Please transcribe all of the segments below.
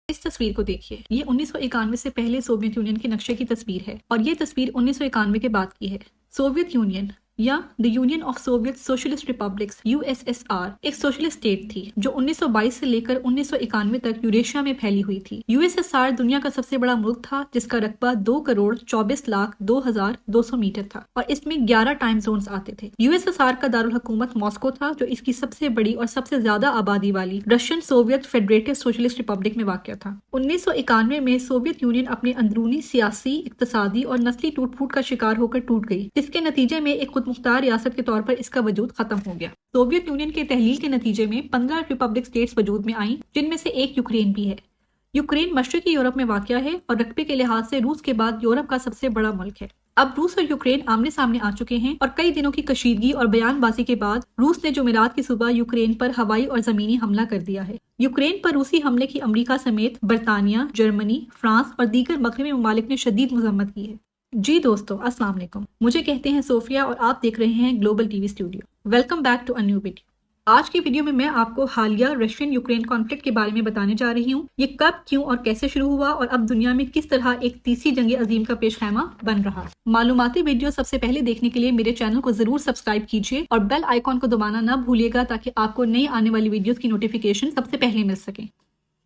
इस तस्वीर को देखिए, ये 1991 से पहले सोवियत यूनियन के नक्शे की तस्वीर है और ये तस्वीर 1991 के बाद की है। सोवियत यूनियन या the union of Soviet socialist republics USSR एक सोशलिस्ट स्टेट थी जो 1922 से लेकर 1991 तक यूरेशिया में फैली हुई थी। यूएसएसआर दुनिया का सबसे बड़ा मुल्क था जिसका रकबा 2,24,02,200 मीटर था और इसमें 11 टाइम जोन्स आते थे। यूएसएसआर का दारुल हुकूमत मॉस्को था जो इसकी सबसे बड़ी और सबसे ज्यादा आबादी वाली Russian Soviet federative socialist Republic में वाक़ था। 1991 में सोवियत यूनियन अपने अंदरूनी सियासी, इक्तसादी और नस्ली टूट फूट का शिकार होकर टूट गई, जिसके नतीजे में एक मुख्तार रियासत के तौर पर इसका वजूद खत्म हो गया। सोवियत यूनियन के तहलील के नतीजे में 15 रिपब्लिक स्टेट्स वजूद में आईं, जिनमें से एक यूक्रेन भी है। यूक्रेन मशरकी यूरोप में वाक़या है और रकबे के लिहाज से रूस के बाद यूरोप का सबसे बड़ा मुल्क है। अब रूस और यूक्रेन आमने सामने आ चुके हैं और कई दिनों की कशीदगी और बयानबाजी के बाद रूस ने जुमेरात की सुबह यूक्रेन पर हवाई और जमीनी हमला कर दिया है। यूक्रेन पर रूसी हमले की अमेरिका समेत बरतानिया, जर्मनी, फ्रांस और दीगर मगरबी ममालिक ने शदीद मजम्मत की है। जी दोस्तों, अस्सलाम वालेकुम। मुझे कहते हैं सोफिया और आप देख रहे हैं global TV studio. Welcome back to a new video. आज की वीडियो में मैं आपको हालिया रशियन यूक्रेन कॉन्फ्लिक्ट के बारे में बताने जा रही हूँ। ये कब, क्यों और कैसे शुरू हुआ और अब दुनिया में किस तरह एक तीसरी जंग अजीम का पेशखैमा बन रहा है। मालूमाती वीडियो सबसे पहले देखने के लिए मेरे चैनल को जरूर सब्सक्राइब कीजिए और बेल आइकॉन को दबाना न भूलिएगा ताकि आपको नई आने वाली वीडियोस की नोटिफिकेशन सबसे पहले मिल सके।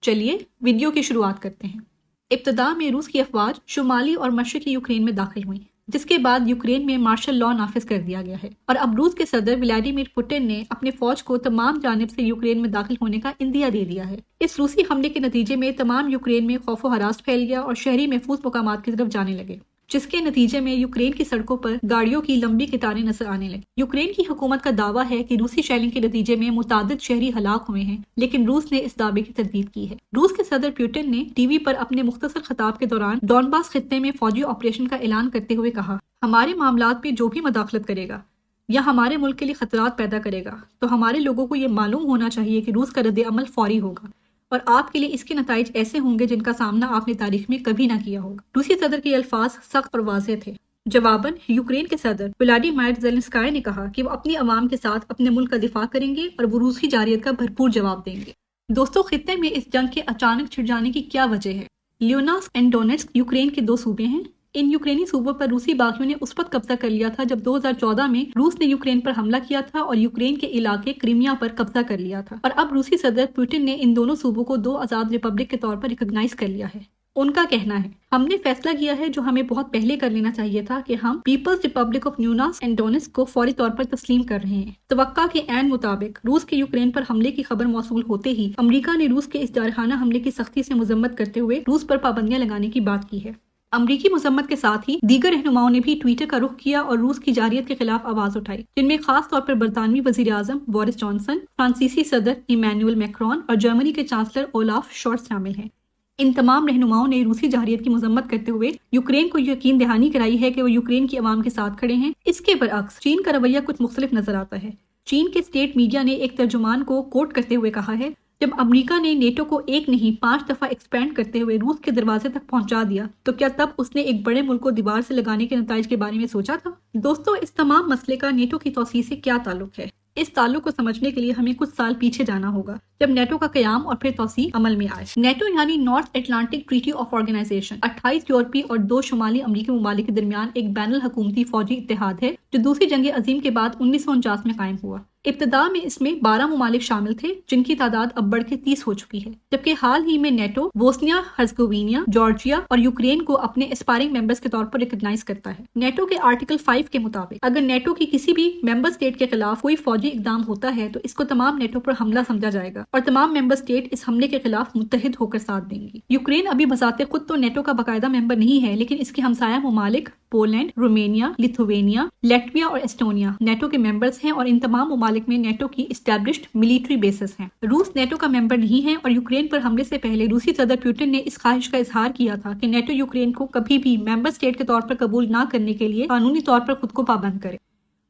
चलिए वीडियो की शुरुआत करते हैं। इब्तदा में रूस की अफवाज शुमाली और मशरकी यूक्रेन में दाखिल हुई, जिसके बाद यूक्रेन में मार्शल लॉ नाफिज कर दिया गया है और अब रूस के सदर व्लादिमीर पुतिन ने अपने फौज को तमाम जानिब से यूक्रेन में दाखिल होने का इंदिया दे दिया है। इस रूसी हमले के नतीजे में तमाम यूक्रेन में खौफ व हरास फैल गया और शहरी महफूज मकामात की तरफ जाने लगे, जिसके नतीजे में यूक्रेन की सड़कों पर गाड़ियों की लंबी कतारें नजर आने लगी। यूक्रेन की हुकूमत का दावा है कि रूसी शेलिंग के नतीजे में मुतादिद शहरी हलाक हुए हैं, लेकिन रूस ने इस दावे की तरदीद की है। रूस के सदर पुतिन ने टीवी पर अपने मुख्तसर खिताब के दौरान डॉनबास खित्ते में फौजी ऑपरेशन का ऐलान करते हुए कहा, हमारे मामलात में जो भी मदाखलत करेगा या हमारे मुल्क के लिए खतरात पैदा करेगा तो हमारे लोगों को ये मालूम होना चाहिए कि रूस का रद्द अमल फौरी होगा और आपके लिए इसके नताइज ऐसे होंगे जिनका सामना आपने तारीख में कभी ना किया होगा। रूसी सदर के अल्फाज सख्त और वाज़ेह थे। जवाबन यूक्रेन के सदर व्लादिमीर ज़ेलेंस्की ने कहा कि वो अपनी अवाम के साथ अपने मुल्क का दिफा करेंगे और वो रूस की जारियत का भरपूर जवाब देंगे। दोस्तों, खित्ते में इस जंग के अचानक छिड़ जाने की क्या वजह है? ल्यूनास्क एंड डोनेट्स्क यूक्रेन के दो सूबे हैं। इन यूक्रेनी सूबों पर रूसी बागियों ने उस वक्त कब्जा कर लिया था जब 2014 में रूस ने यूक्रेन पर हमला किया था और यूक्रेन के इलाके क्रीमिया पर कब्जा कर लिया था और अब रूसी सदर पुतिन ने इन दोनों सूबों को दो आजाद रिपब्लिक के तौर पर रिकॉग्नाइज कर लिया है। उनका कहना है, हमने फैसला किया है जो हमें बहुत पहले कर लेना चाहिए था कि हम people's republic of Luhansk and Donetsk को फौरी तौर पर तस्लीम कर रहे हैं। तवक्का के ऐन मुताबिक रूस के यूक्रेन पर हमले की खबर मौसूल होते ही अमेरिका ने रूस के इस जारहाना हमले की सख्ती से मजम्मत करते हुए रूस पर पाबंदियां लगाने की बात की है। अमरीकी मजम्मत के साथ ही दीगर रहनुमाओं ने भी ट्विटर का रुख किया और रूस की जारियत के खिलाफ आवाज उठाई, जिनमें खास तौर पर बरतानवी वजीर आजम बोरिस जॉनसन, फ्रांसीसी सदर इमैनुअल मैक्रोन और जर्मनी के चांसलर ओलाफ शॉल्ट्ज शामिल हैं। इन तमाम रहनुमाओं ने रूसी जारियत की मजम्मत करते हुए यूक्रेन को यकीन दहानी कराई है कि वो यूक्रेन की आवाम के साथ खड़े हैं। इसके बरअक्स चीन का रवैया कुछ मुख्तलिफ नजर आता है। चीन के स्टेट मीडिया ने एक तर्जुमान को कोट करते हुए कहा है, जब अमेरिका ने नेटो को एक नहीं 5 दफा एक्सपेंड करते हुए रूस के दरवाजे तक पहुंचा दिया तो क्या तब उसने एक बड़े मुल्क को दीवार से लगाने के नताइज के बारे में सोचा था? दोस्तों, इस तमाम मसले का नेटो की तौसीह से क्या ताल्लुक है? इस ताल्लुक को समझने के लिए हमें कुछ साल पीछे जाना होगा जब नेटो का कयाम और फिर तौसीह अमल में आए। नेटो यानी North Atlantic treaty of organization 28 यूरोपीय और 2 शुमाली अमरीकी ममालिक के दरमियान एक बैनुल हुकूमती फौजी इत्तेहाद है जो दूसरी जंग अजीम के बाद 1949 में कायम हुआ। इब्तदा में इसमें 12 ममालिक शामिल थे जिनकी तादाद अब बढ़ के 30 हो चुकी है, जबकि हाल ही में नेटो बोस्निया हर्जगोविना, जॉर्जिया और यूक्रेन को अपने एस्पायरिंग मेंबर्स के तौर पर रिकॉग्नाइज करता है। नेटो के आर्टिकल 5 के मुताबिक अगर नेटो की किसी भी मेंबर स्टेट के खिलाफ कोई फौजी इकदाम होता है तो इसको तमाम नेटो पर हमला समझा जाएगा और तमाम मेंबर स्टेट इस हमले के खिलाफ मुत्तहिद होकर साथ देंगी। यूक्रेन अभी बजाते खुद तो नेटो का बाकायदा मेंबर नहीं है, लेकिन इसके हमसाया ममालिक पोलैंड, रोमेनिया, लिथुवेनिया, लेटविया और एस्टोनिया नेटो के मेंबर्स हैं और इन तमाम ममालिक में नेटो की एस्टैब्लिश्ड मिलिट्री बेसेस हैं। रूस नेटो का मेंबर नहीं है और यूक्रेन पर हमले से पहले रूसी सदर पुतिन ने इस ख्वाहिश का इजहार किया था कि नेटो यूक्रेन को कभी भी मेंबर स्टेट के तौर पर कबूल ना करने के लिए कानूनी तौर पर खुद को पाबंद करे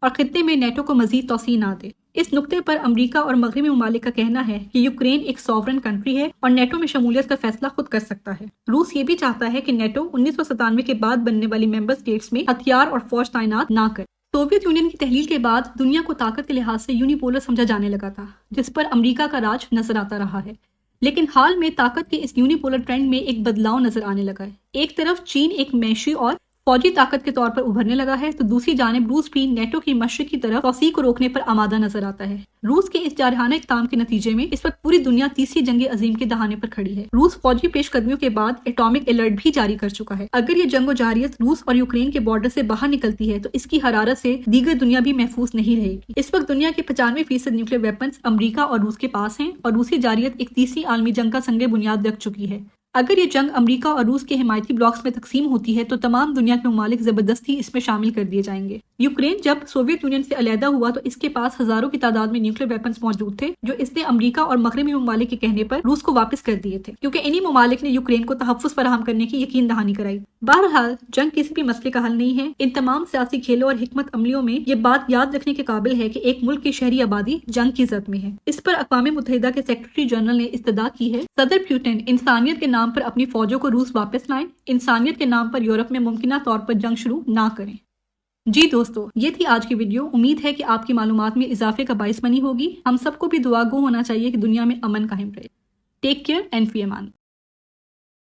और खित्ते में नेटो को मजीद तौसीह ना दे। इस नुक्ते पर अमेरिका और मगरबी ममालिक का कहना है कि यूक्रेन एक सॉवरन कंट्री है और नेटो में शमूलियत का फैसला खुद कर सकता है। रूस ये भी चाहता है कि नेटो 1997 के बाद बनने वाली मेंबर स्टेट्स में हथियार और फौज तैनात ना करे। सोवियत यूनियन की तहलील के बाद दुनिया को ताकत के लिहाज से यूनिपोलर समझा जाने लगा था, जिस पर अमेरिका का राज नजर आता रहा है। لیکن حال میں طاقت کے اس یونیپولر ٹرینڈ میں ایک بدلاؤ نظر آنے لگا ہے۔ ایک طرف چین ایک معاشی اور فوجی طاقت کے طور پر ابھرنے لگا ہے تو دوسری جانب روس بھی نیٹو کی مشرق کی طرف توسیع کو روکنے پر آمادہ نظر آتا ہے۔ روس کے اس جارحانہ اقدام کے نتیجے میں اس وقت پوری دنیا تیسری جنگ عظیم کے دہانے پر کھڑی ہے۔ روس فوجی پیش قدمیوں کے بعد ایٹامک الرٹ بھی جاری کر چکا ہے۔ اگر یہ جنگ و جارحیت روس اور یوکرین کے بارڈر سے باہر نکلتی ہے تو اس کی حرارت سے دیگر دنیا بھی محفوظ نہیں رہے گی۔ اس وقت دنیا کے 95% نیوکلیئر ویپنز امریکہ اور روس کے پاس ہیں اور روسی جارحیت ایک تیسری عالمی جنگ کا سنگ بنیاد رکھ چکی ہے۔ اگر یہ جنگ امریکہ اور روس کے حمایتی بلاکس میں تقسیم ہوتی ہے تو تمام دنیا کے ممالک زبردستی اس میں شامل کر دیے جائیں گے۔ یوکرین جب سوویت یونین سے علیحدہ ہوا تو اس کے پاس ہزاروں کی تعداد میں نیوکلیئر ویپنز موجود تھے جو اس نے امریکہ اور مغربی ممالک کے کہنے پر روس کو واپس کر دیے تھے، کیونکہ انہی ممالک نے یوکرین کو تحفظ فراہم کرنے کی یقین دہانی کرائی۔ بہرحال جنگ کسی بھی مسئلے کا حل نہیں ہے۔ ان تمام سیاسی کھیلوں اور حکمت عملیوں میں یہ بات یاد رکھنے کے قابل ہے کہ ایک ملک کی شہری آبادی جنگ کی زد میں ہے۔ اس پر اقوام متحدہ کے سیکرٹری جنرل نے استدعا کی ہے صدر پوٹن انسانیت کے نام پر اپنی فوجوں کو روس واپس لائیں، انسانیت کے نام پر یورپ میں ممکنہ طور پر جنگ شروع نہ کریں۔ جی دوستو، یہ تھی آج کی ویڈیو۔ امید ہے کہ آپ کی معلومات میں اضافے کا باعث بنی ہوگی۔ ہم سب کو بھی دعا گو ہونا چاہیے کہ دنیا میں امن قائم رہے۔ ٹیک کیئر اینڈ فی امان۔